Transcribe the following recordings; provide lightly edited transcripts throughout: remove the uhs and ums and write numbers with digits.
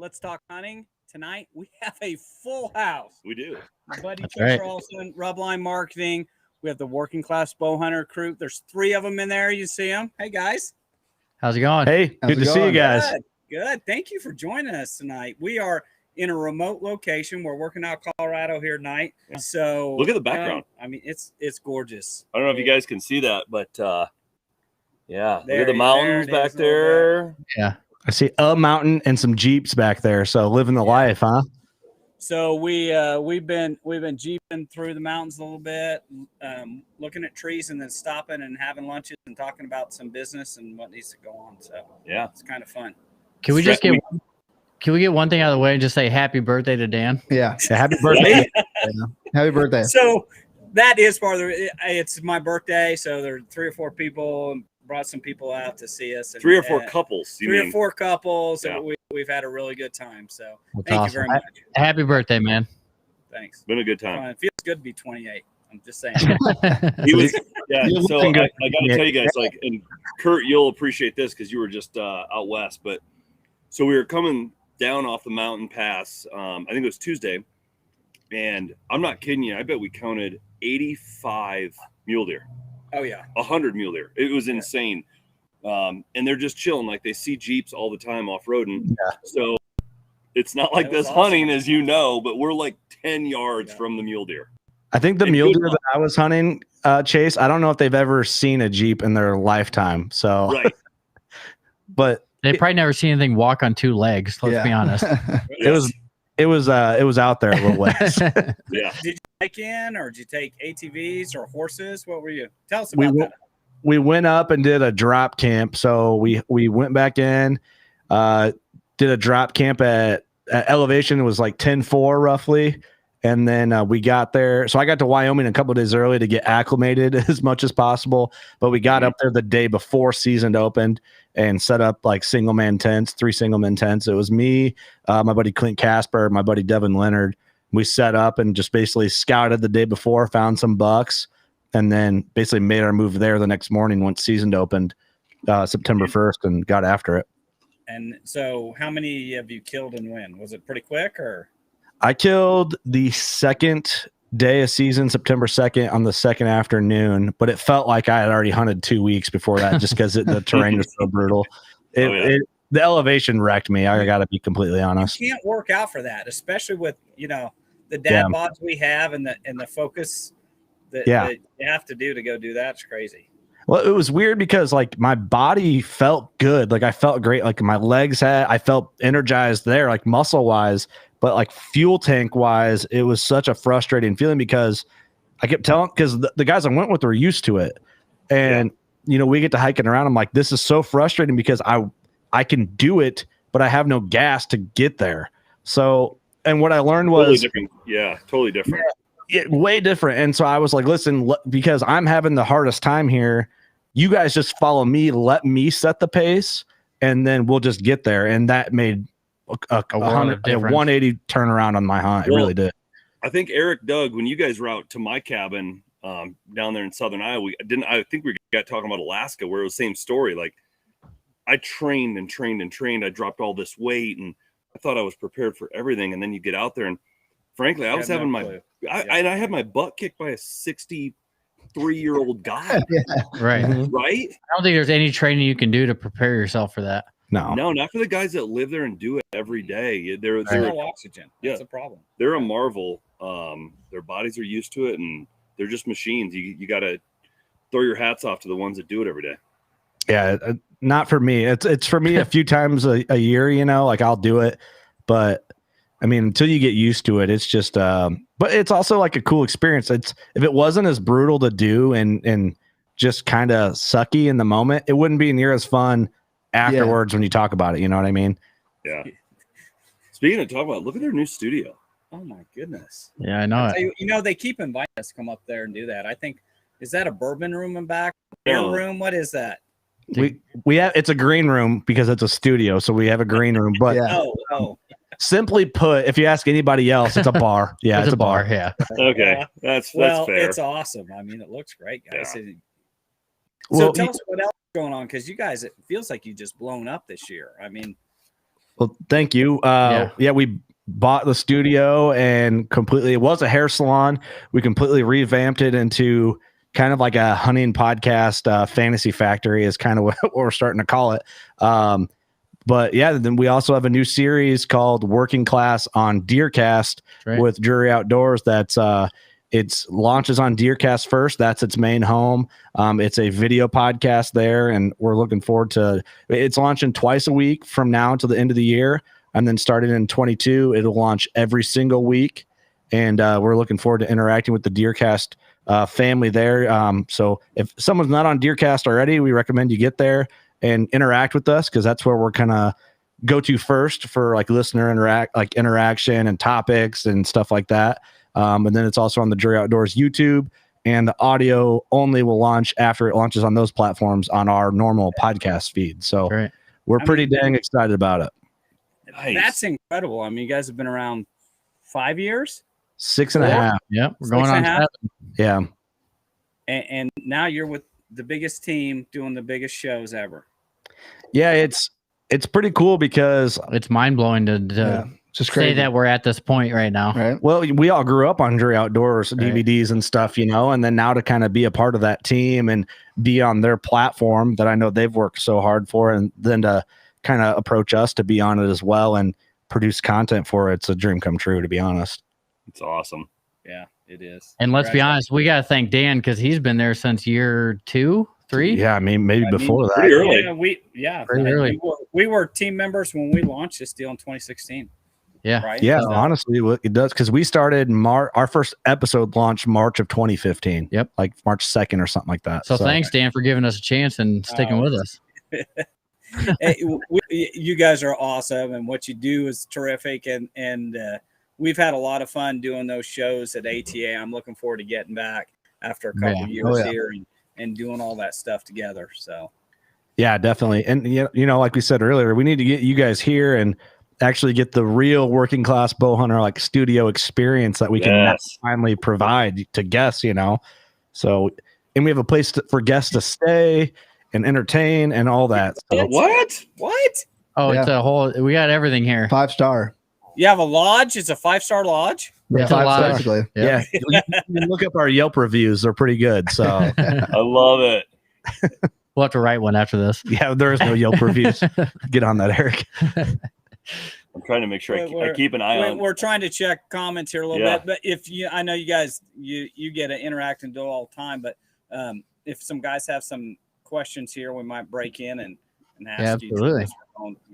Let's Talk Hunting. Tonight, we have a full house. We do. My buddy That's Curt right. Charleston, Rubline Marketing. We have the Working Class Bowhunter crew. There's 3 of them in there. You see them. Hey, guys. How's it going? Hey, good to see you guys. Good. Thank you for joining us tonight. We are in a remote location. We're working out Colorado here tonight. So look at the background. I mean, it's gorgeous. I don't know if you guys can see that, but yeah, There- look at the mountains there it back is a little there. Yeah. I see a mountain and some Jeeps back there. So living the life, huh? So we've been jeeping through the mountains a little bit, looking at trees and then stopping and having lunches and talking about some business and what needs to go on. So Yeah, it's kind of fun. Can we get one thing out of the way and just say happy birthday to Dan? Yeah. Happy birthday. Happy birthday. So that is part of it. It's my birthday, so there are 3 or 4 people. Brought some people out to see us. And, 3 or 4 couples. Three or 4 couples. Yeah. And we've had a really good time. So That's thank awesome. you very much. Happy birthday, man. Thanks. Been a good time. It feels good to be 28. I'm just saying. He was, yeah. You're So looking I good. got to tell you guys, like, and Curt, you'll appreciate this because you were just out west. But so we were coming down off the mountain pass. I think it was Tuesday, and I'm not kidding you. I bet we counted 85 mule deer. Oh yeah. 100 mule deer. It was insane. And they're just chilling, like they see Jeeps all the time off-roading. Yeah. So it's not like That was this awesome. hunting, as you know, but we're like 10 yards Yeah. from the mule deer. I think the And mule good deer luck. that I was hunting, Chase, I don't know if they've ever seen a Jeep in their lifetime. So, Right. but They probably never seen anything walk on 2 legs. Let's be honest. it was out there a little ways. Yeah. Did you take in, or did you take ATVs or horses? What were you? Tell us we about w- that. we went up and did a drop camp. So we went back in, did a drop camp at elevation. It was like 10.4 roughly. And then we got there. So I got to Wyoming a couple of days early to get acclimated as much as possible. But we got up there the day before season opened and set up like 3 single man tents. It was me, my buddy Clint Casper, my buddy Devin Leonard. We set up and just basically scouted the day before, found some bucks, and then basically made our move there the next morning once season opened September 1st and got after it. And so, how many have you killed and when? Was it pretty quick, or? I killed the second day of season, September 2nd, on the second afternoon, but it felt like I had already hunted 2 weeks before that just because the terrain was so brutal. The elevation wrecked me. I got to be completely honest. You can't work out for that, especially with the dad bods we have and the focus that you have to do to go do that. It's crazy. Well, it was weird because like my body felt good. Like I felt great. Like my legs I felt energized there, like muscle wise, but like fuel tank wise, it was such a frustrating feeling because I kept telling, because the guys I went with were used to it. And, we get to hiking around. I'm like, this is so frustrating because I can do it, but I have no gas to get there. So, and what I learned was Totally different. Yeah, totally different. way different. And so I was like, listen, because I'm having the hardest time here, you guys just follow me, let me set the pace, and then we'll just get there. And that made a 180 turnaround on my hunt. It really did. I think Eric Doug, when you guys were out to my cabin down there in Southern Iowa, I think we got talking about Alaska, where it was the same story. Like I trained and trained and trained. I dropped all this weight and I thought I was prepared for everything. And then you get out there and frankly, I was having I had my butt kicked by a 63-year-old guy. Right. Right. I don't think there's any training you can do to prepare yourself for that. No, not for the guys that live there and do it every day. They're no oxygen. That's Yeah. a problem. They're a marvel. Their bodies are used to it and they're just machines. You got to throw your hats off to the ones that do it every day. Yeah, not for me. It's for me a few times a year, like I'll do it. But I mean, until you get used to it, it's just, but it's also like a cool experience. If it wasn't as brutal to do and just kind of sucky in the moment, it wouldn't be near as fun afterwards when you talk about it. You know what I mean? Yeah. Speaking of talk about, look at their new studio. Oh my goodness. Yeah, I know it. They keep inviting us to come up there and do that. I think, is that a bourbon room in back? Beer room? What is that? We have, it's a green room because it's a studio. So we have a green room, but simply put, if you ask anybody else, it's a bar. Yeah, it's a bar. Yeah. Okay. That's fair. It's awesome. I mean, it looks great, guys. Yeah. So tell us what else is going on, because you guys, it feels like you just blown up this year. I mean, Well, thank you. We bought the studio and it was a hair salon. We completely revamped it into kind of like a hunting podcast. Fantasy Factory is kind of what we're starting to call it. But yeah, then we also have a new series called Working Class on Deercast with Drury Outdoors. That's it launches on Deercast first. That's its main home. It's a video podcast there, and we're looking forward to it's launching twice a week from now until the end of the year. And then starting in 22, it'll launch every single week. And we're looking forward to interacting with the Deercast family there. So if someone's not on Deercast already, we recommend you get there and interact with us, because that's where we're kind of go to first for like listener interaction and topics and stuff like that. And then it's also on the Drury Outdoors YouTube, and the audio only will launch after it launches on those platforms on our normal podcast feed. So we're pretty dang excited about it. Nice. That's incredible. I mean, you guys have been around 5 years, 6.5. Yep, we're going on 7. Yeah, and now you're with the biggest team doing the biggest shows ever. Yeah, it's pretty cool because it's mind blowing to just say that we're at this point right now. Right. Well, we all grew up on Drury Outdoors DVDs and stuff, and then now to kind of be a part of that team and be on their platform that I know they've worked so hard for, and then to kind of approach us to be on it as well and produce content for it. It's a dream come true, to be honest. It's awesome. Yeah, it is. And let's be honest, we got to thank Dan, because he's been there since year 2, 3. Yeah, I mean, maybe before that. Pretty early. Pretty early. We were team members when we launched this deal in 2016. Yeah. Right? Yeah, honestly, it does, because we started our first episode launched March of 2015. Yep. Like March 2nd or something like that. So thanks, Dan, for giving us a chance and sticking with us. Hey, you guys are awesome, and what you do is terrific, and we've had a lot of fun doing those shows at ATA. I'm looking forward to getting back after a couple of years here and doing all that stuff together. So yeah, definitely. And like we said earlier, we need to get you guys here and actually get the real Working Class Bowhunter like studio experience that we can finally provide to guests, So, and we have a place for guests to stay and entertain and all that. So. What? Oh, it's a whole. We got everything here. 5-star. You have a lodge? It's a 5-star lodge? Yeah, 5 stars. Yeah. You can look up our Yelp reviews. They're pretty good. So I love it. We'll have to write one after this. Yeah, there is no Yelp reviews. Get on that, Eric. I'm trying to make sure I keep an eye on. We're trying to check comments here a little bit, but I know you guys, you get to interact and do it all the time, but if some guys have some questions here, we might break in and ask you. Absolutely.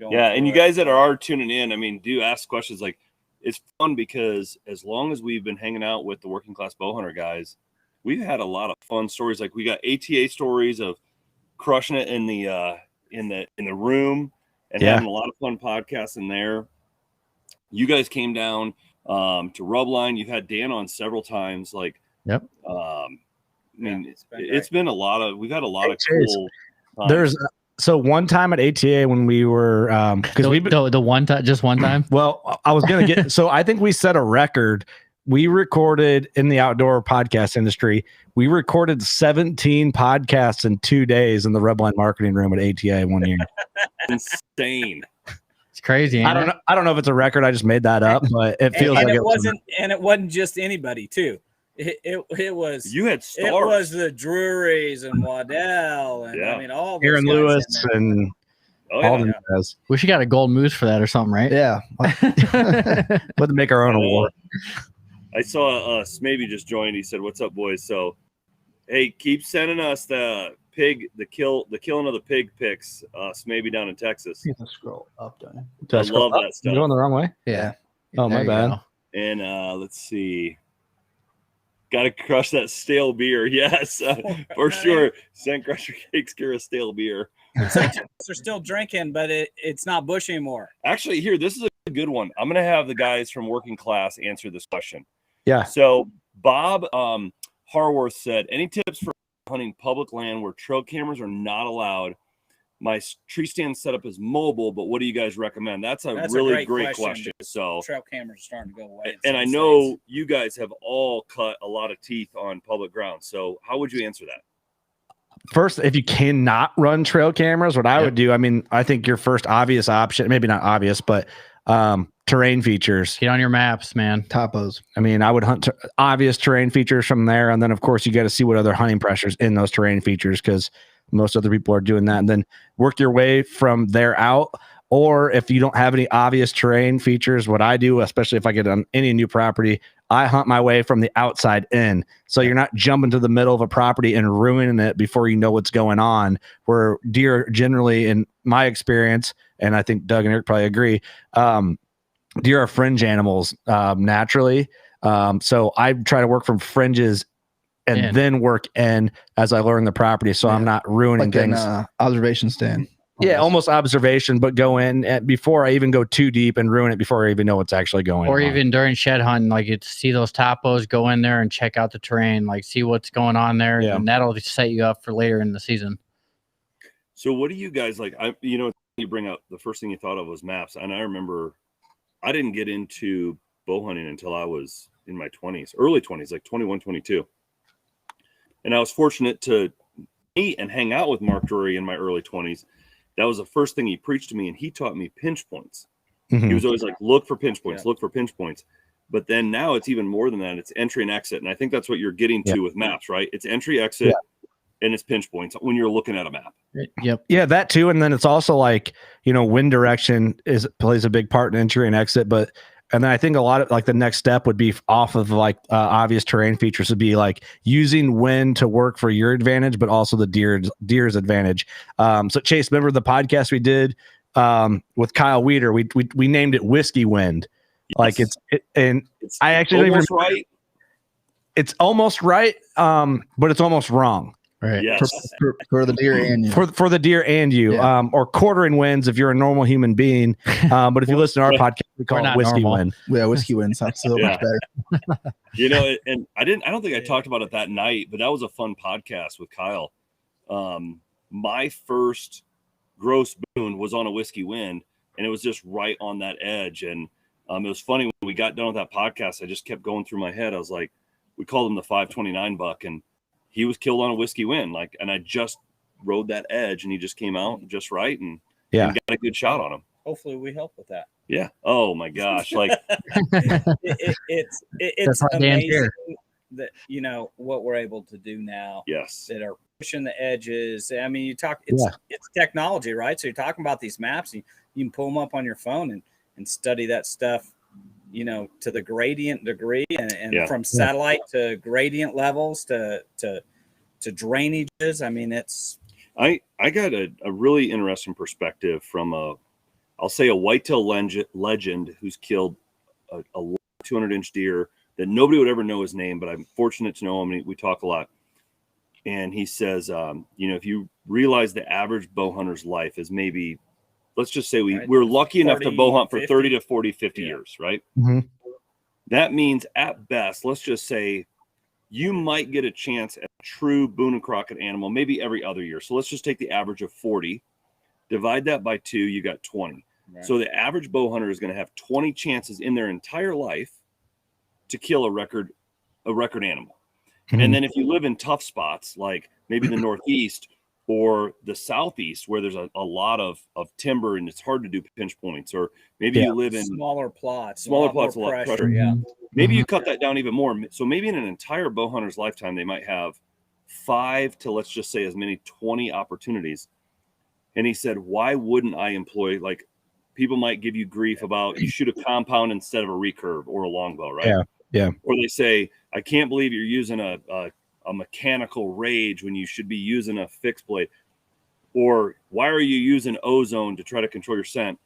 And you guys that are tuning in, I mean, do ask questions. Like, it's fun because as long as we've been hanging out with the Working Class Bowhunter guys, we've had a lot of fun stories. Like, we got ATA stories of crushing it in the room and having a lot of fun podcasts in there. You guys came down to Rubline. You've had Dan on several times. Like, I mean, it's been we've had a lot of cool times. There's so one time at ATA when we were because the one time, just one time. Well, I was gonna get so I think we set a record. We recorded in the outdoor podcast industry. We recorded 17 podcasts in 2 days in the Rubline marketing room at ATA one year. Insane. It's crazy. I don't know if it's a record. I just made that up, but it feels like it wasn't. And it wasn't just anybody too. It was. You had stars. It was the Drurys and Waddell and I mean all Aaron Lewis and all these guys. We should got a gold moose for that or something, right? Yeah. Let's make our own award. I saw maybe just joined. He said, "What's up, boys?" So, hey, keep sending us the killing of the pig pics. Maybe down in Texas. You can scroll up, don't you? I love that stuff. You're going the wrong way. Yeah. Oh, my bad. Go. And let's see. Got to crush that stale beer. Yes, for sure. Sand Crusher Cakes care of stale beer. They're still drinking, but it's not Bush anymore. Actually, this is a good one. I'm going to have the guys from Working Class answer this question. Yeah. So Bob Harworth said, any tips for hunting public land where trail cameras are not allowed? My tree stand setup is mobile, but what do you guys recommend? That's a really great question. So trail cameras are starting to go away. And I know you guys have all cut a lot of teeth on public ground. So how would you answer that? first, if you cannot run trail cameras, what I would do, I mean, I think your first obvious option, maybe not obvious, but terrain features. Get on your maps, man. Topos. I mean, I would hunt obvious terrain features from there. And then, of course, you got to see what other hunting pressures in those terrain features, because most other people are doing that. And then work your way from there out. Or if you don't have any obvious terrain features, what I do, especially if I get on any new property, I hunt my way from the outside in. So you're not jumping to the middle of a property and ruining it before you know what's going on. Where deer generally, in my experience, and I think Doug and Eric probably agree, deer are fringe animals naturally. So I try to work from fringes and then work in as I learn the property. So I'm not ruining Like things. an observation stand. Yeah, almost observation, but go in before I even go too deep and ruin it before I even know what's actually going on. Or even during shed hunting, like you see those topos, go in there and check out the terrain, like see what's going on there, and that'll set you up for later in the season. So what do you guys like? You bring up the first thing you thought of was maps. And I remember I didn't get into bow hunting until I was in my 20s, early 20s, like 21, 22. And I was fortunate to meet and hang out with Mark Drury in my early 20s. That was the first thing he preached to me, and he taught me pinch points. Mm-hmm. He was always like, look for pinch points, look for pinch points. But then now it's even more than that. It's entry and exit. And I think that's what you're getting to with maps, right? It's entry, exit, and it's pinch points when you're looking at a map. Yep. Yeah, that too. And then it's also like, wind direction plays a big part in entry and exit. And then I think a lot of like the next step would be off of like obvious terrain features would be like using wind to work for your advantage, but also the deer's advantage. So Chase, remember the podcast we did with Kyle Weeder? We named it Whiskey Wind. Yes. Like it's I actually almost right. It's almost right, but it's almost wrong. Right. Yes. For the deer and you. For the deer and you, or quartering winds if you're a normal human being. But if you listen to our podcast, we call it Whiskey Wind. Yeah, Whiskey Wind sounds so much better. And I don't think I talked about it that night, but that was a fun podcast with Kyle. My first gross boon was on a Whiskey Wind, and it was just right on that edge. And it was funny when we got done with that podcast, I just kept going through my head. I was like, we called him the 529 buck, and he was killed on a Whiskey Wind. And I just rode that edge, and he just came out just right and got a good shot on him. Hopefully we help with that. Yeah. Oh my gosh. Like it's amazing that, what we're able to do now. Yes. That are pushing the edges. I mean, it's technology, right? So you're talking about these maps, and you can pull them up on your phone and study that stuff, to the gradient degree and from satellite to gradient levels to drainages. I mean, I got a really interesting perspective from I'll say a whitetail legend who's killed a 200-inch deer that nobody would ever know his name, but I'm fortunate to know him. We talk a lot. And he says, if you realize the average bow hunter's life is maybe, let's just say we're lucky enough to bow hunt for 30 to 40, 50 years, right? Mm-hmm. That means at best, let's just say you might get a chance at a true Boone and Crockett animal, maybe every other year. So let's just take the average of 40, divide that by 2, you got 20. Right. So the average bow hunter is going to have 20 chances in their entire life to kill a record animal. Mm-hmm. And then if you live in tough spots, like maybe the Northeast or the Southeast, where there's a lot of timber and it's hard to do pinch points, or maybe you live in smaller plots, a lot of pressure. Yeah. Maybe you cut that down even more. So maybe in an entire bow hunter's lifetime, they might have 5 to, let's just say, as many 20 opportunities. And he said, why wouldn't I employ, like, people might give you grief about you shoot a compound instead of a recurve or a longbow, right? Yeah. Or they say, I can't believe you're using a mechanical rage when you should be using a fixed blade. Or why are you using ozone to try to control your scent?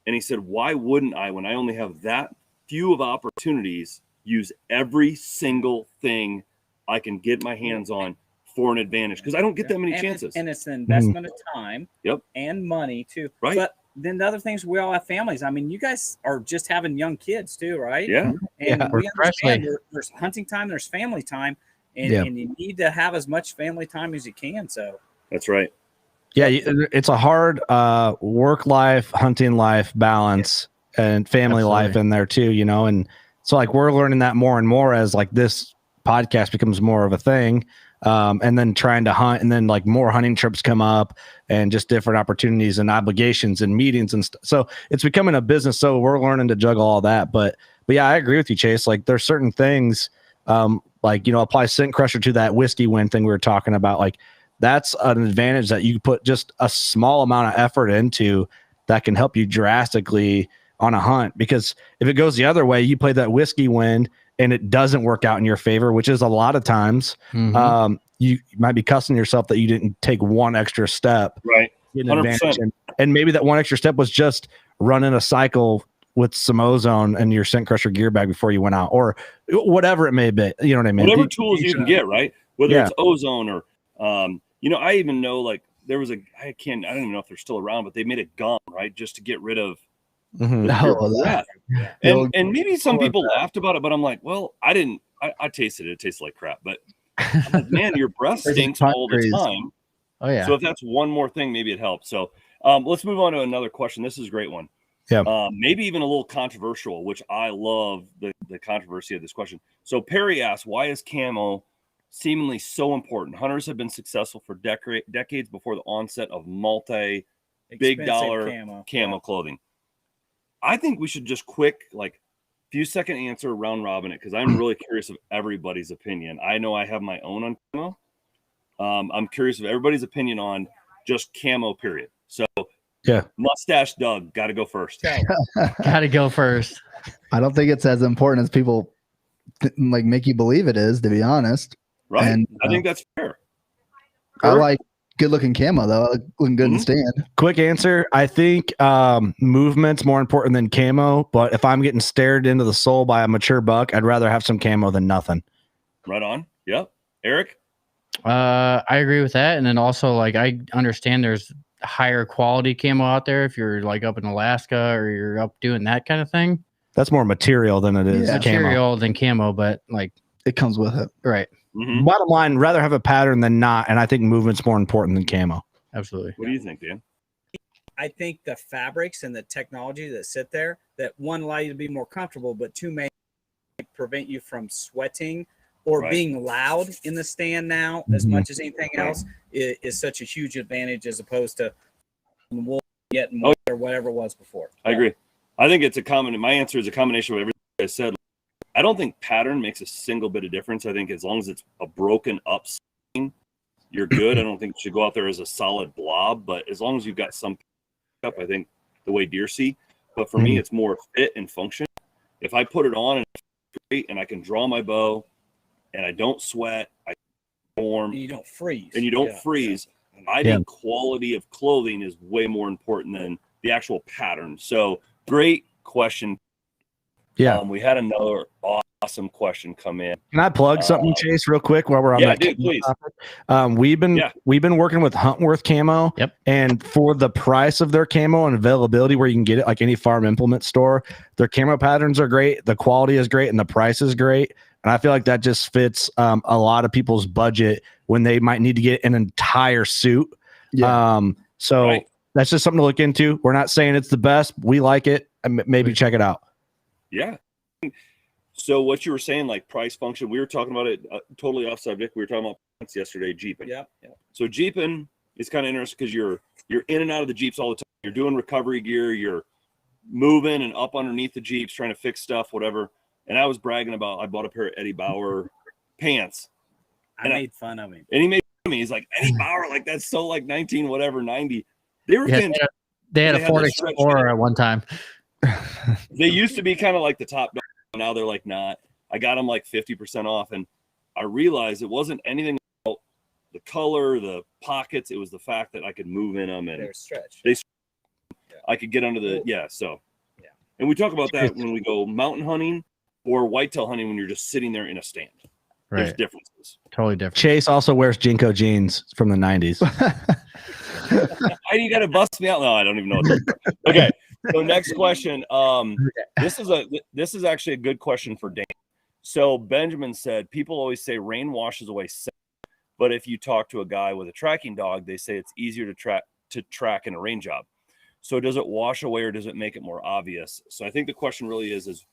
And he said, why wouldn't I, when I only have that few of opportunities, use every single thing I can get my hands on for an advantage? Because I don't get that many chances. And it's an investment of time and money too. Right. But then the other things, we all have families. I mean, you guys are just having young kids too, right? Yeah. And we understand there's hunting time, there's family time, and you need to have as much family time as you can. So that's right. Yeah, it's a hard work life, hunting life balance, and family life in there too, and so like we're learning that more and more as like this podcast becomes more of a thing. and then trying to hunt, and then like more hunting trips come up and just different opportunities and obligations and meetings and stuff. So it's becoming a business. So we're learning to juggle all that. But yeah, I agree with you, Chase. Like there's certain things, like, apply scent crusher to that whiskey wind thing we were talking about. Like that's an advantage that you put just a small amount of effort into that can help you drastically on a hunt. Because if it goes the other way, you play that whiskey wind and it doesn't work out in your favor, which is a lot of times, you might be cussing yourself that you didn't take one extra step. Right. 100%. And maybe that one extra step was just running a cycle with some ozone and your scent crusher gear bag before you went out, or whatever it may be. You know what I mean? Whatever tools you can get, right? Whether it's ozone or, I even know like there was I don't even know if they're still around, but they made a gum, right? Just to get rid of breath. And maybe some people laughed about it, but I'm like, well, I tasted it. It tastes like crap, but I'm like, man, your breath stinks all the time. Oh yeah. So if that's one more thing, maybe it helps. So let's move on to another question. This is a great one. Yeah. Maybe even a little controversial, which I love the controversy of this question. So Perry asks, why is camo seemingly so important? Hunters have been successful for decades before the onset of big dollar camo clothing. I think we should just few second answer round robin it, because I'm really curious of everybody's opinion. I know I have my own on camo. I'm curious of everybody's opinion on just camo, period. So yeah, Mustache Doug, got to go first. Gotta go first. I don't think it's as important as people make you believe it is, to be honest. Right. And I think that's fair. I like good looking camo though. Looking good in stand. Quick answer. I think movement's more important than camo, but if I'm getting stared into the soul by a mature buck, I'd rather have some camo than nothing. Right on. Yep. Eric? I agree with that. And then also I understand there's higher quality camo out there if you're up in Alaska or you're up doing that kind of thing. That's more material than it is material than camo, but it comes with it. Right. Mm-hmm. Bottom line, rather have a pattern than not, and I think movement's more important than camo. Absolutely. What do you think, Dan? I think the fabrics and the technology that sit there, that one, allow you to be more comfortable, but two, may prevent you from sweating or being loud in the stand now as much as anything else is such a huge advantage as opposed to wool getting more or whatever it was before. I agree. I think it's my answer is a combination of everything I said. I don't think pattern makes a single bit of difference. I think as long as it's a broken up thing, you're good. I don't think you should go out there as a solid blob, but as long as you've got some up, I think the way deer see. But for me, it's more fit and function. If I put it on and it's great and I can draw my bow and I don't sweat, I warm, and you don't freeze. I think quality of clothing is way more important than the actual pattern. So great question. Yeah. We had another awesome question come in. Can I plug something, Chase, real quick while we're on that? Dude, please. We've been working with Huntworth Camo. Yep. And for the price of their camo and availability where you can get it like any farm implement store, their camo patterns are great, the quality is great, and the price is great. And I feel like that just fits a lot of people's budget when they might need to get an entire suit. Yeah. That's just something to look into. We're not saying it's the best. We like it. Maybe check it out. Yeah. So what you were saying, like price function, we were talking about it totally off subject. We were talking about yesterday, Jeeping. Yeah. So Jeeping is kind of interesting because you're in and out of the Jeeps all the time. You're doing recovery gear. You're moving and up underneath the Jeeps, trying to fix stuff, whatever. And I was bragging about, I bought a pair of Eddie Bauer pants. I made fun of him. And he made fun of me. He's like, Eddie Bauer, like that's so like 90. They were fantastic. They had a Ford Explorer at one time. They used to be kind of like the top dog. Now they're like not. I got them like 50% off, and I realized it wasn't anything about the color, the pockets. It was the fact that I could move in them and they're stretched. I could get under the And we talk about that when we go mountain hunting or whitetail hunting when you're just sitting there in a stand. Right. There's differences. Totally different. Chase also wears Jinko jeans from the 90s. You got to bust me out. No, I don't even know what okay. So next question. This is actually a good question for Dan. So Benjamin said, people always say rain washes away scent, but if you talk to a guy with a tracking dog, they say it's easier to track in a rain job. So does it wash away or does it make it more obvious? So I think the question really is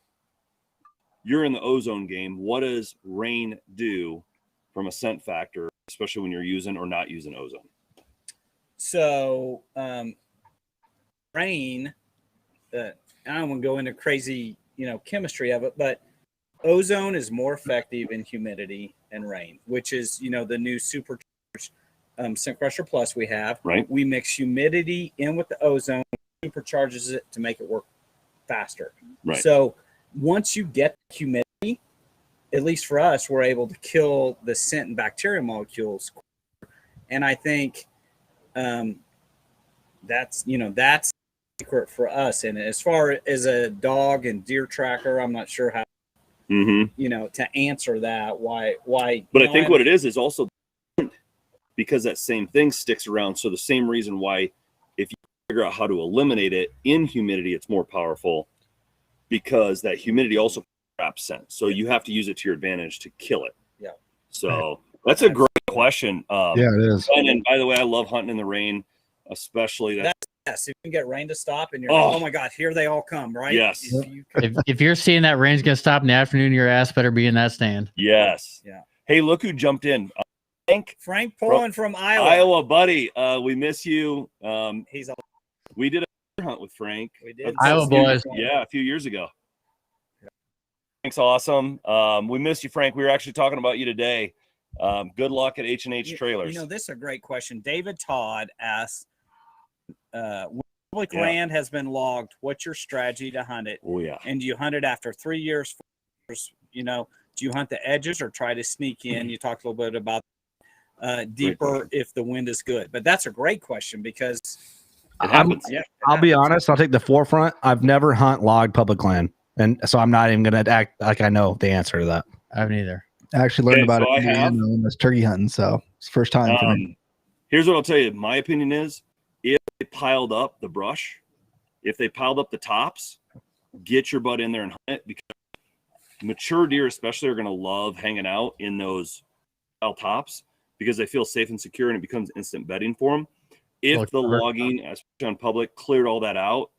you're in the ozone game. What does rain do from a scent factor especially when you're using or not using ozone? So rain, I don't want to go into crazy, chemistry of it, but ozone is more effective in humidity and rain, which is, the new supercharged Scent Crusher Plus we have. Right. We mix humidity in with the ozone, supercharges it to make it work faster. Right. So once you get humidity, at least for us, we're able to kill the scent and bacteria molecules. And I think that's the secret for us. And as far as a dog and deer tracker, I'm not sure how, to answer that. Why? But I think what it is also because that same thing sticks around. So the same reason why, if you figure out how to eliminate it in humidity, it's more powerful, because that humidity also traps scent. So you have to use it to your advantage to kill it. Yeah. So that's a great question. Yeah, it is. And by the way, I love hunting in the rain, especially that. Yes, if you can get rain to stop and you're like, oh my God, here they all come, right? Yes. If you're seeing that rain's gonna stop in the afternoon, your ass better be in that stand. Yes. Yeah. Hey, look who jumped in. Frank Pullen from Iowa. Iowa, buddy. We miss you. He's all. We did a hunt with Frank. We did. Iowa boys. Yeah, a few years ago. Frank's awesome. We missed you, Frank. We were actually talking about you today. Good luck at H&H Trailers. This is a great question. David Todd asks, when public land has been logged, what's your strategy to hunt it? Oh, yeah. And do you hunt it after 3 years, 4 years? Do you hunt the edges or try to sneak in? You talked a little bit about deeper if the wind is good. But that's a great question because it happens. I'll be honest. I'll take the forefront. I've never logged public land. And so I'm not even going to act like I know the answer to that. I haven't either. I actually learned about it when I was turkey hunting. So it's the first time for me. Here's what I'll tell you. My opinion is if they piled up the brush, if they piled up the tops, get your butt in there and hunt it, because mature deer especially are going to love hanging out in those tops because they feel safe and secure and it becomes instant bedding for them. If the logging, especially on public, cleared all that out,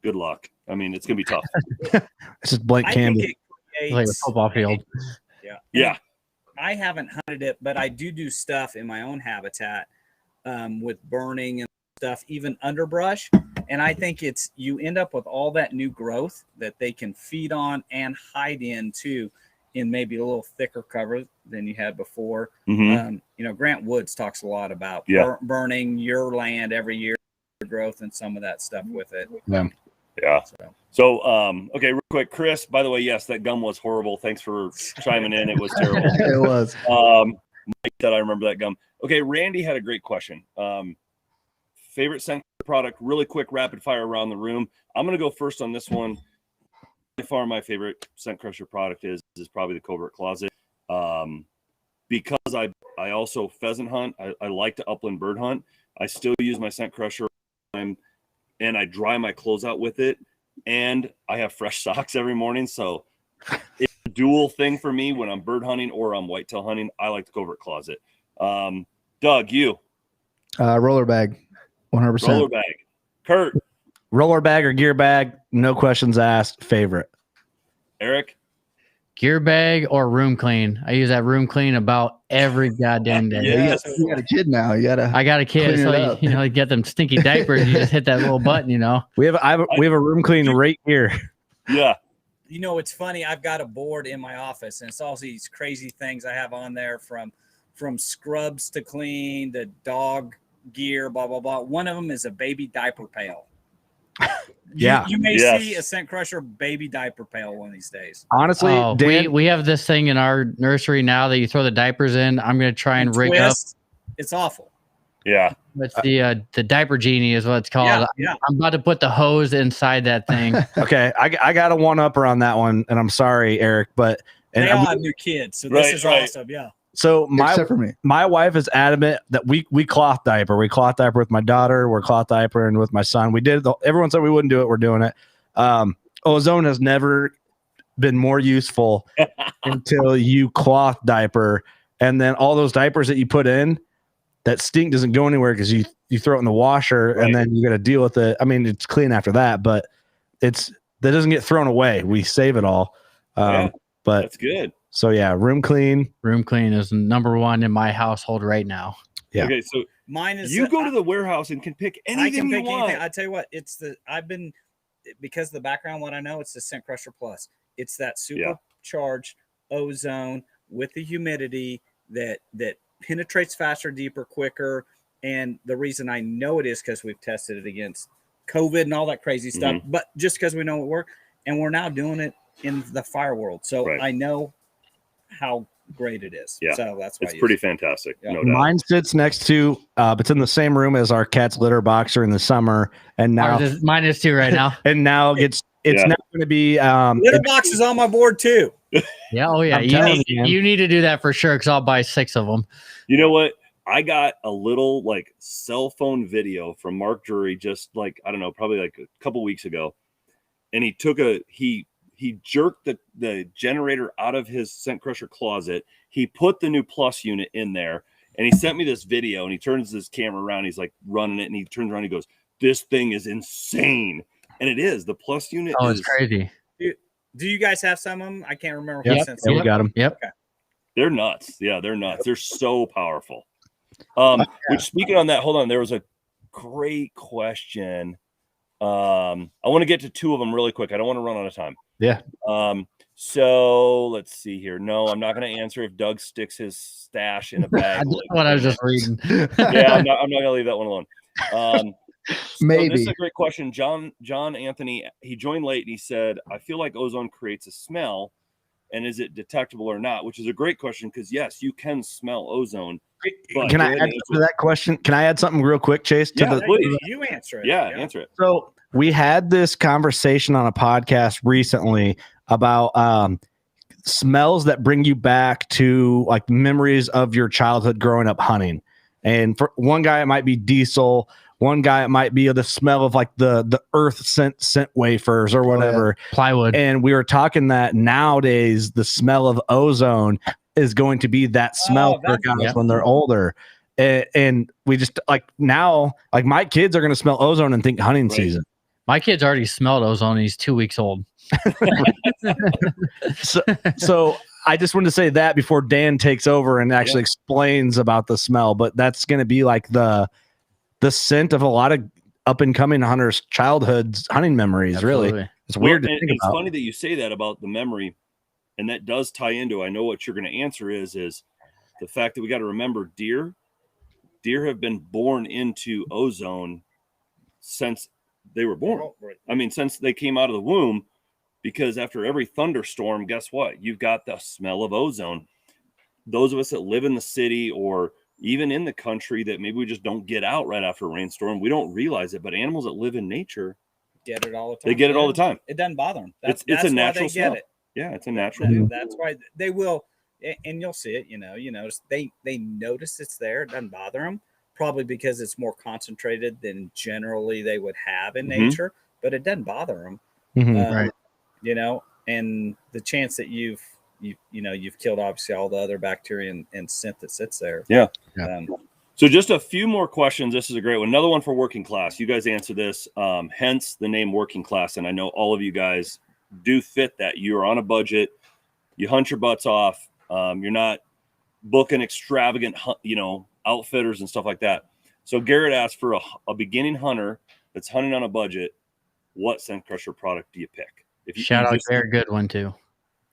good luck. I mean, it's going to be tough. This is blank canvas. Like a football field. Yeah. I haven't hunted it, but I do stuff in my own habitat with burning and stuff, even underbrush. And I think you end up with all that new growth that they can feed on and hide in too, in maybe a little thicker cover than you had before. Grant Woods talks a lot about burning your land every year, growth and some of that stuff with it. Yeah. So, okay, real quick, Chris, by the way, yes, that gum was horrible. Thanks for chiming in. It was terrible. It was. Mike said I remember that gum. Okay, Randy had a great question. Favorite scent product, really quick, rapid fire around the room. I'm going to go first on this one. By far, my favorite scent crusher product is probably the Covert Closet. Because I also pheasant hunt. I like to upland bird hunt. I still use my scent crusher and I dry my clothes out with it, and I have fresh socks every morning. So it's a dual thing for me when I'm bird hunting or I'm whitetail hunting. I like the Covert Closet. Doug, you? Roller bag, 100%. Roller bag. Curt? Roller bag or gear bag, no questions asked. Favorite. Eric? Gear bag or room clean. I use that room clean about every goddamn day. Yes. You got a kid now. I got a kid, so you get them stinky diapers. You just hit that little button. We have a room clean right here. Yeah. It's funny. I've got a board in my office, and it's all these crazy things I have on there from scrubs to clean to dog gear, blah blah blah. One of them is a baby diaper pail. You may see a scent crusher baby diaper pail one of these days. Honestly, Dan, we have this thing in our nursery now that you throw the diapers in. I'm going to try and rig up. It's awful. Yeah. It's the diaper genie is what it's called. Yeah. I'm about to put the hose inside that thing. Okay, I got a one-upper on that one, and I'm sorry, Eric, but they all have new kids, so this is awesome. Yeah. So except for me, my wife is adamant that we cloth diaper. We cloth diaper with my daughter. We're cloth diaper and with my son. We did it. Everyone said we wouldn't do it. We're doing it. Ozone has never been more useful until you cloth diaper, and then all those diapers that you put in, that stink doesn't go anywhere because you throw it in the washer and then you got to deal with it. I mean, it's clean after that, but that doesn't get thrown away. We save it all. But that's good. So yeah, room clean. Room clean is number one in my household right now. Yeah. Okay, so Mine is you go to the warehouse and can pick anything you want. anything. I tell you what, because of the background, what I know, it's the Scent Crusher Plus. It's that supercharged ozone with the humidity that penetrates faster, deeper, quicker. And the reason I know it is because we've tested it against COVID and all that crazy stuff, but just because we know it works, and we're now doing it in the fire world. So I know how great it is. Yeah. So that's why it's pretty fantastic. Yeah. No doubt. Mine sits next to, it's in the same room as our cat's litter boxer in the summer. And now Mine is too right now. and now it's now going to be, litter box is on my board too. Yeah. Oh yeah. You need to do that for sure. Cause I'll buy 6 of them. You know what? I got a little like cell phone video from Mark Drury just like, I don't know, probably like a couple weeks ago. And he took he jerked the generator out of his Scent Crusher closet. He put the new Plus unit in there and he sent me this video and he turns his camera around. He's like running it and he turns around and he goes, this thing is insane. And it is. The Plus unit it's crazy. Do you guys have some of them? I can't remember. Yeah, we got them. Yep. Okay. They're nuts. Yeah, they're nuts. They're so powerful. Which speaking on that, hold on, there was a great question. I want to get to 2 of them really quick. I don't want to run out of time. Yeah. So let's see here. No, I'm not going to answer if Doug sticks his stash in a bag. What I was just reading. Yeah, I'm not going to leave that one alone. Maybe. This is a great question. John Anthony, he joined late and he said, I feel like ozone creates a smell, and is it detectable or not? Which is a great question because yes, you can smell ozone. But can I add to that question? Can I add something real quick, Chase? You answer it. Yeah, answer it. So we had this conversation on a podcast recently about smells that bring you back to like memories of your childhood growing up hunting. And for one guy, it might be diesel. One guy, it might be the smell of like the earth scent wafers or whatever. Plywood. And we were talking that nowadays the smell of ozone is going to be that smell for guys when they're older. And we just like now, like my kids are going to smell ozone and think hunting season. My kid's already smelled ozone. He's 2 weeks old. So I just wanted to say that before Dan takes over and actually explains about the smell, but that's going to be like the scent of a lot of up and coming hunters' childhood's hunting memories. Absolutely. Really, it's weird to think it's about. Funny that you say that about the memory, and that does tie into. I know what you're going to answer is the fact that we got to remember deer have been born into ozone since they were born. I mean, since they came out of the womb, because after every thunderstorm, guess what? You've got the smell of ozone. Those of us that live in the city or even in the country that maybe we just don't get out right after a rainstorm, we don't realize it. But animals that live in nature get it all the time. They get it all the time. It doesn't bother them. It's a natural smell. Yeah, it's a natural. That's why they will, and you'll see it. You notice they notice it's there. It doesn't bother them. Probably because it's more concentrated than generally they would have in nature, but it doesn't bother them. Right. And the chance that you've killed obviously all the other bacteria and scent that sits there. Yeah. So just a few more questions. This is a great one. Another one for Working Class. You guys answer this. Hence the name Working Class. And I know all of you guys do fit that. You're on a budget. You hunt your butts off. You're not booking extravagant, outfitters and stuff like that. So Garrett asked for a beginning hunter that's hunting on a budget. What Scent Crusher product do you pick? Shout out Garrett, good one too.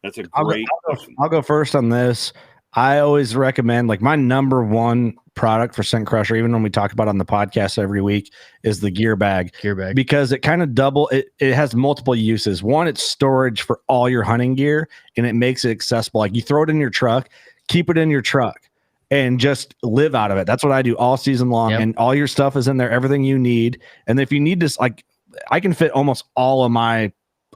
That's a great question. I'll go first on this. I always recommend, like, my number one product for Scent Crusher, even when we talk about it on the podcast every week, is the gear bag. Because it kind of it has multiple uses. One, it's storage for all your hunting gear, and it makes it accessible. Like, you throw it in your truck, keep it in your truck, and just live out of it. That's what I do all season long. And all your stuff is in there, everything you need. And if you need this, like, I can fit almost all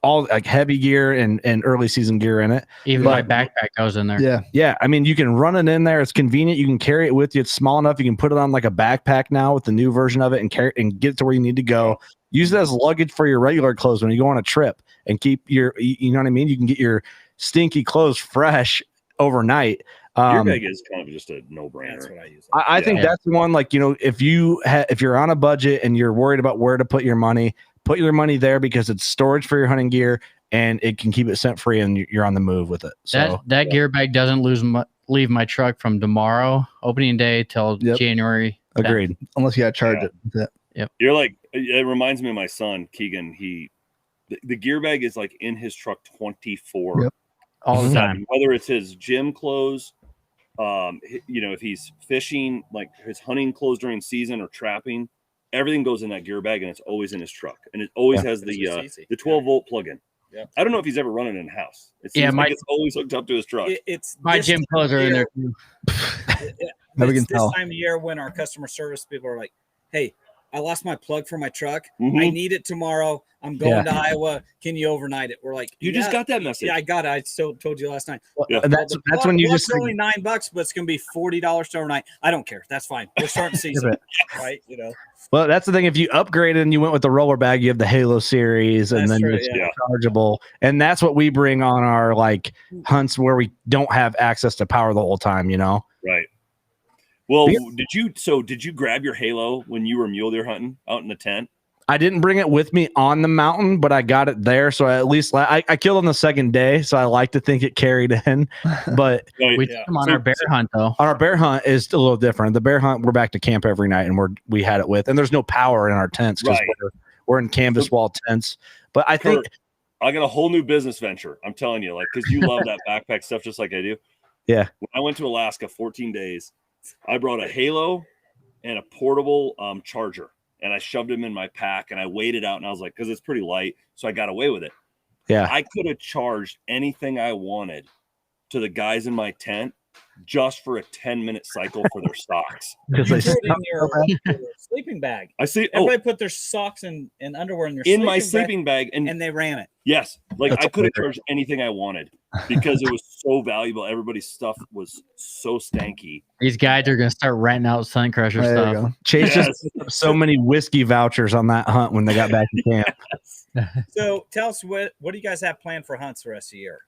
like heavy gear and early season gear in it. Even my backpack goes in there. Yeah. I mean, you can run it in there. It's convenient. You can carry it with you. It's small enough. You can put it on like a backpack now with the new version of it and carry and get it to where you need to go. Use it as luggage for your regular clothes when you go on a trip and keep you know what I mean? You can get your stinky clothes fresh overnight. Gear bag is kind of just a no-brainer. That's what I use. I think that's the one, like, if you're on a budget and you're worried about where to put your money there because it's storage for your hunting gear and it can keep it scent free, and you're on the move with it. So that gear bag doesn't leave my truck from tomorrow opening day till January 10th. Agreed. Unless you got to charge it. Yep. You're like, it reminds me of my son Keegan. The gear bag is like in his truck 24 all the time. Whether it's his gym clothes, if he's fishing, like his hunting clothes during season or trapping, everything goes in that gear bag, and it's always in his truck, and it always has the 12-volt plug-in. Yeah. I don't know if he's ever run it in house. It seems like it's always hooked up to his truck. It's my gym clothes are in there too. It's this time of year when our customer service people are like, "Hey, I lost my plug for my truck. I need it tomorrow. I'm going to Iowa. Can you overnight it?" We're like, "You just got that message." Yeah, I got it. I still told you last night. That's when you just only $9, but it's going to be $40 to overnight. I don't care. That's fine. We're starting season, right? Well, that's the thing. If you upgraded and you went with the roller bag, you have the Halo series, and then it's chargeable. And that's what we bring on our hunts where we don't have access to power the whole time. Right. Well, did you grab your Halo when you were mule deer hunting out in the tent? I didn't bring it with me on the mountain, but I got it there. So at least I killed on the second day. So I like to think it carried in, but we took them on our bear hunt though. Our bear hunt is a little different. The bear hunt, we're back to camp every night, and we had it with, and there's no power in our tents because we're in canvas wall tents. But I think I got a whole new business venture. I'm telling you, because you love that backpack stuff just like I do. Yeah. When I went to Alaska 14 days, I brought a Halo and a portable charger. And I shoved him in my pack, and I weighed it out, and I was like, because it's pretty light, so I got away with it. Yeah. I could have charged anything I wanted to the guys in my tent just for a 10-minute cycle for their socks. You put it in your sleeping bag. I see. Everybody put their socks and underwear in their sleeping bag, and they ran it. Yes, I could have charged anything I wanted because it was so valuable. Everybody's stuff was so stanky. These guys are gonna start renting out Sun Crusher stuff. Chase just so many whiskey vouchers on that hunt when they got back to camp. So tell us what do you guys have planned for hunts the rest of the year?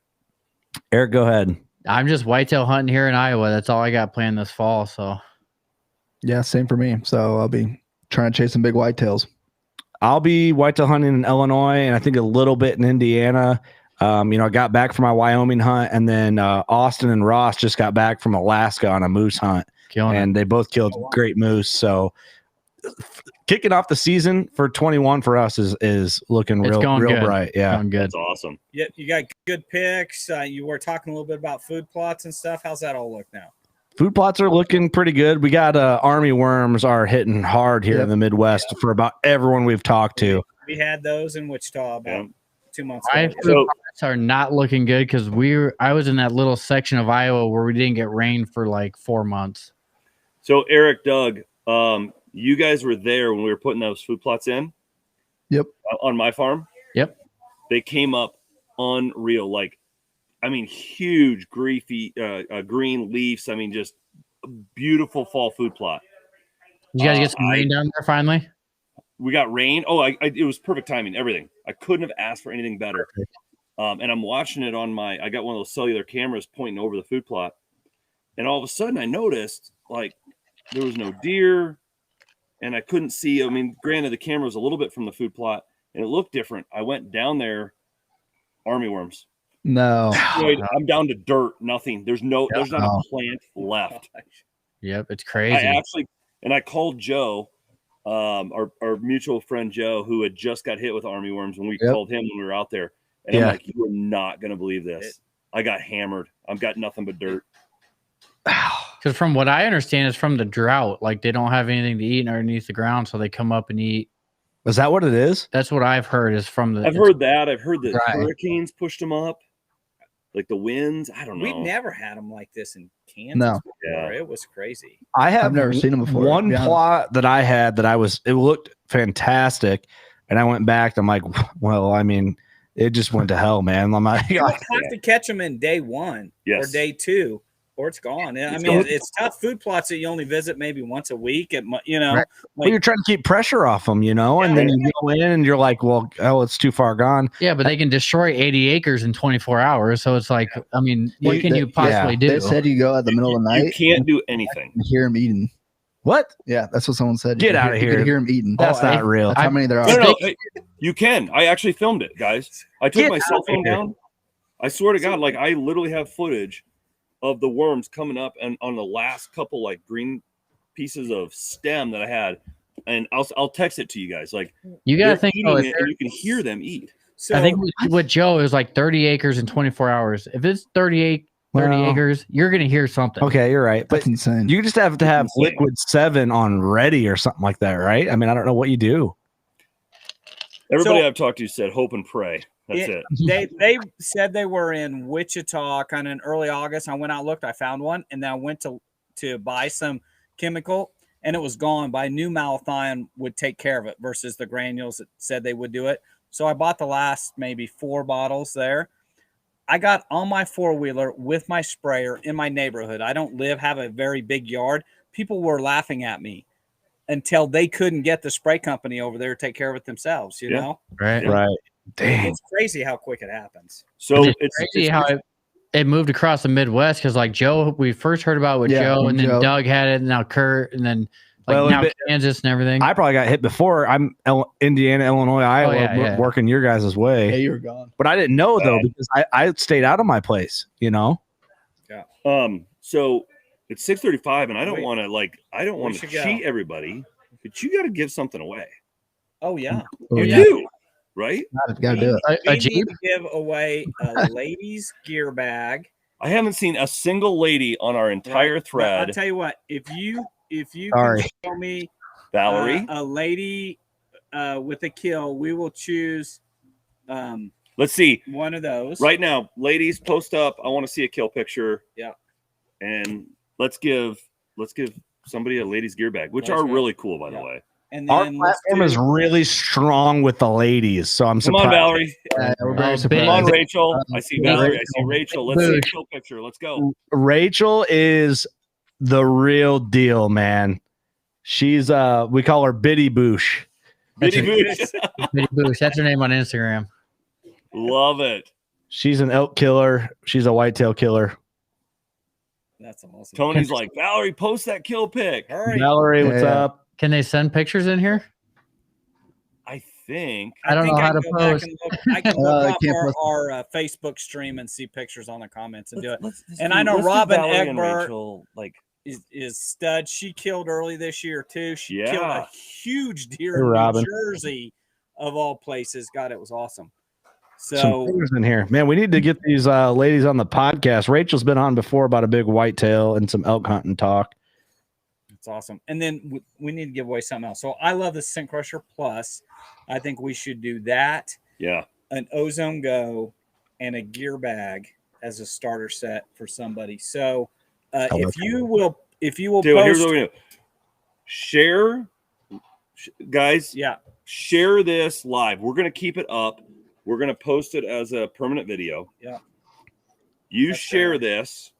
Eric, go ahead. I'm just whitetail hunting here in Iowa. That's all I got planned this fall. So yeah, same for me. So I'll be trying to chase some big whitetails. I'll be whitetail hunting in Illinois, and I think a little bit in Indiana. I got back from my Wyoming hunt, and then Austin and Ross just got back from Alaska on a moose hunt, and they both killed great moose. So kicking off the season for 21 for us is looking real bright. Yeah, going good. That's awesome. Yeah, you got good picks. You were talking a little bit about food plots and stuff. How's that all look now? Food plots are looking pretty good. We got army worms are hitting hard here in the Midwest for about everyone we've talked to. We had those in Wichita about 2 months ago. My food plots are not looking good because I was in that little section of Iowa where we didn't get rain for 4 months. So Eric, Doug, you guys were there when we were putting those food plots in? Yep. On my farm? Yep. They came up unreal. Huge green leaves. Just a beautiful fall food plot. Did you guys get some rain down there finally? We got rain. Oh, it was perfect timing. Everything. I couldn't have asked for anything better. And I'm watching it on I got one of those cellular cameras pointing over the food plot. And all of a sudden I noticed there was no deer and I couldn't see. Granted, the camera was a little bit from the food plot and it looked different. I went down there, army worms. No. I'm down to dirt, nothing. There's not a plant left. Yep, it's crazy. I called Joe, our mutual friend Joe, who had just got hit with army worms, and we called him when we were out there. And I'm like, you are not going to believe this. I got hammered. I've got nothing but dirt. Because from what I understand, it's from the drought. They don't have anything to eat underneath the ground, so they come up and eat. Is that what it is? That's what I've heard is from the. I've heard that. I've heard that hurricanes pushed them up. The winds. I don't know. We've never had them like this in Kansas before. Yeah. It was crazy. I've never seen them before. One plot that I had it looked fantastic. And I went back. I'm like, well, it just went to hell, man. I'm like, you have to catch them in day one or day two, or it's gone. It's tough food plots that you only visit maybe once a week. Right. Well, you're trying to keep pressure off them, and then you go in and you're like, well, it's too far gone. Yeah, but they can destroy 80 acres in 24 hours. So it's what can you possibly do? They said you go at the middle of the night. You can't do anything. Hear them eating. What? Yeah, that's what someone said. Get out of You here. could hear them eating. That's not real. That's how many there are. No, hey, you can. I actually filmed it, guys. I took Get my cell out of phone here. down. I swear to God, like I literally have footage of the worms coming up and on the last couple like green pieces of stem that I had, and I'll text it to you guys. Like You they're gotta think, eating it, and you can hear them eat. So I think with Joe, it was like 30 acres in 24 hours. If it's 30 Well, acres, you're gonna hear something. Okay, you're right. But That's insane. you just have to have Insane. liquid 7 on ready or something like that, right? I mean, I don't know what you do. Everybody So- I've talked to said hope and pray. That's it. They said they were in Wichita kind of in early August. I went out, looked, I found one, and then I went to buy some chemical, and it was gone. But I knew malathion would take care of it versus the granules that said they would do it. So I bought the last maybe 4 bottles there. I got on my 4-wheeler with my sprayer in my neighborhood. I don't have a very big yard. People were laughing at me until they couldn't get the spray company over there to take care of it themselves, you Yeah. know? Right. Yeah. Right. Dang. It's crazy how quick it happens. So It's crazy how it moved across the Midwest because like Joe, we first heard about it with Yeah, Joe, and then Joe. Doug had it, and now Curt, and then like Well, now but- Kansas and everything. I probably got hit before. I'm Indiana, Illinois, Iowa, yeah. working your guys' way. Yeah, you were gone. But I didn't know though because I stayed out of my place, you know. So it's 6:35, and I don't Wait. want to should cheat go. everybody, but you got to give something away. Oh, yeah. Oh, You yeah. do, right? Gotta do it. A We Jeep? need to give away a ladies' gear bag. I haven't seen a single lady on our entire Right? But thread. I'll tell you what, if you Sorry. can show me Valerie, a lady with a kill, we will choose let's see. one of those. Right now, ladies, post up. I want to see a kill picture. Yeah. And let's give somebody a ladies' gear bag, which Let's are go. really cool, by the Yeah. way. And Our then let's platform is really strong with the ladies, so I'm Come surprised. on, Valerie. We're very Oh, surprised. Come on, Rachel. I see Big Valerie. I see Rachel. Let's see a Big kill picture. Let's go. Rachel is the real deal, man. She's we call her Biddy Boosh. Biddy Boosh. Bitty Boosh, that's her name on Instagram. Love it. She's an elk killer. She's a whitetail killer. That's awesome. Tony's like, Valerie, post that kill pic. Hurry. Valerie, what's Yeah. up? Can they send pictures in here? I think. I don't think know how can to go back post. and look- I can I look up can't post. our Facebook stream and see pictures on the comments and do it. Let's And I know let's do Robin Valerie and Egbert- Rachel, like, Is stud. She killed early this year too. She killed Yeah. a huge deer Hey, in Robin. New Jersey, of all places. God, it was awesome. Some So fingers in here, man. We need to get these ladies on the podcast. Rachel's been on before about a big whitetail and some elk hunting talk. it's awesome. And then we need to give away something else. So I love the Scent Crusher Plus. I think we should do that, yeah. an Ozone Go, and a gear bag as a starter set for somebody. So if you will Dude, here's post, what we do. Share, guys, yeah, share this live. We're going to keep it up. We're going to post it as a permanent video. Yeah. You That's share fair. this,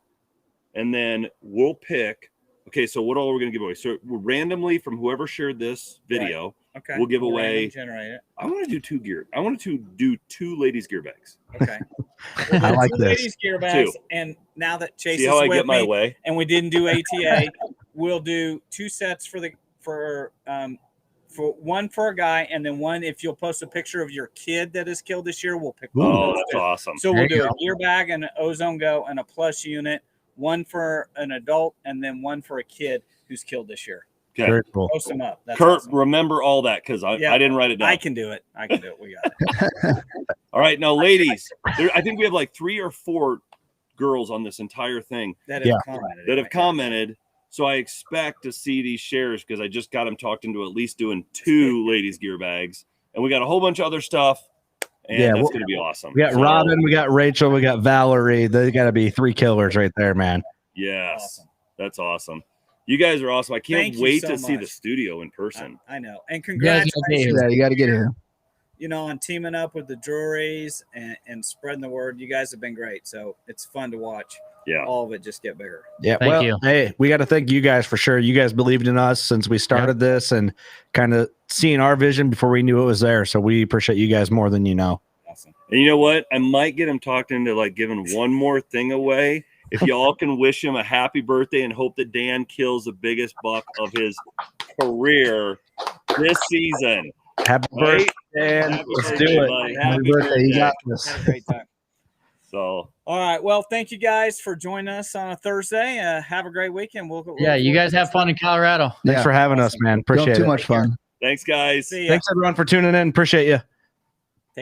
and then we'll pick. Okay, so what all are we going to give away? So randomly from whoever shared this video, okay, we'll give random away- generate it. I want to do 2 gear. I want to do 2 ladies' gear bags. Okay. I like Two this. ladies gear bags, Two. and now that Chase See is how I with get my me, way? and we didn't do ATA, we'll do 2 sets for one for a guy, and then one if you'll post a picture of your kid that is killed this year, we'll pick one of Oh, those that's two. awesome. So we'll There you do a gear bag and an Ozone Go and a plus unit, one for an adult, and then one for a kid who's killed this year. Okay. Very cool. Post them up. That's Kurt, awesome. remember all that because I didn't write it down. I can do it. We got it. All right, now, ladies, I think we have like 3 or 4 girls on this entire thing That have Yeah. commented. that have commented. So I expect to see these shares because I just got them talked into at least doing 2 ladies' gear bags. And we got a whole bunch of other stuff. And Yeah, that's well, going to be awesome. We got So, Robin, we got Rachel, we got Valerie. They got to be 3 killers right there, man. Yes, Awesome. that's awesome. You guys are awesome. I can't Thank you wait so to see the much. studio in person. I know. And You guys gotta be congratulations, Yeah, you got to get here. on teaming up with the juries and spreading the word. You guys have been great. So it's fun to watch Yeah. all of it just get bigger. Yeah. Thank you. Hey, we got to thank you guys for sure. You guys believed in us since we started this and kind of seeing our vision before we knew it was there. So we appreciate you guys more than you know. Awesome. And you know what? I might get him talked into like giving one more thing away. if y'all can wish him a happy birthday and hope that Dan kills the biggest buck of his career this season. Happy birthday, Dan. Happy Let's birthday, do it. buddy. Happy Happy birthday. You birthday. got this. Had a great time. So, All right. Well, thank you guys for joining us on a Thursday. Have a great weekend. We'll Yeah, you guys have fun in Colorado. Thanks Yeah. for having us, man. Don't Appreciate too it. much fun. thanks, guys. See ya. Thanks everyone for tuning in. Appreciate you.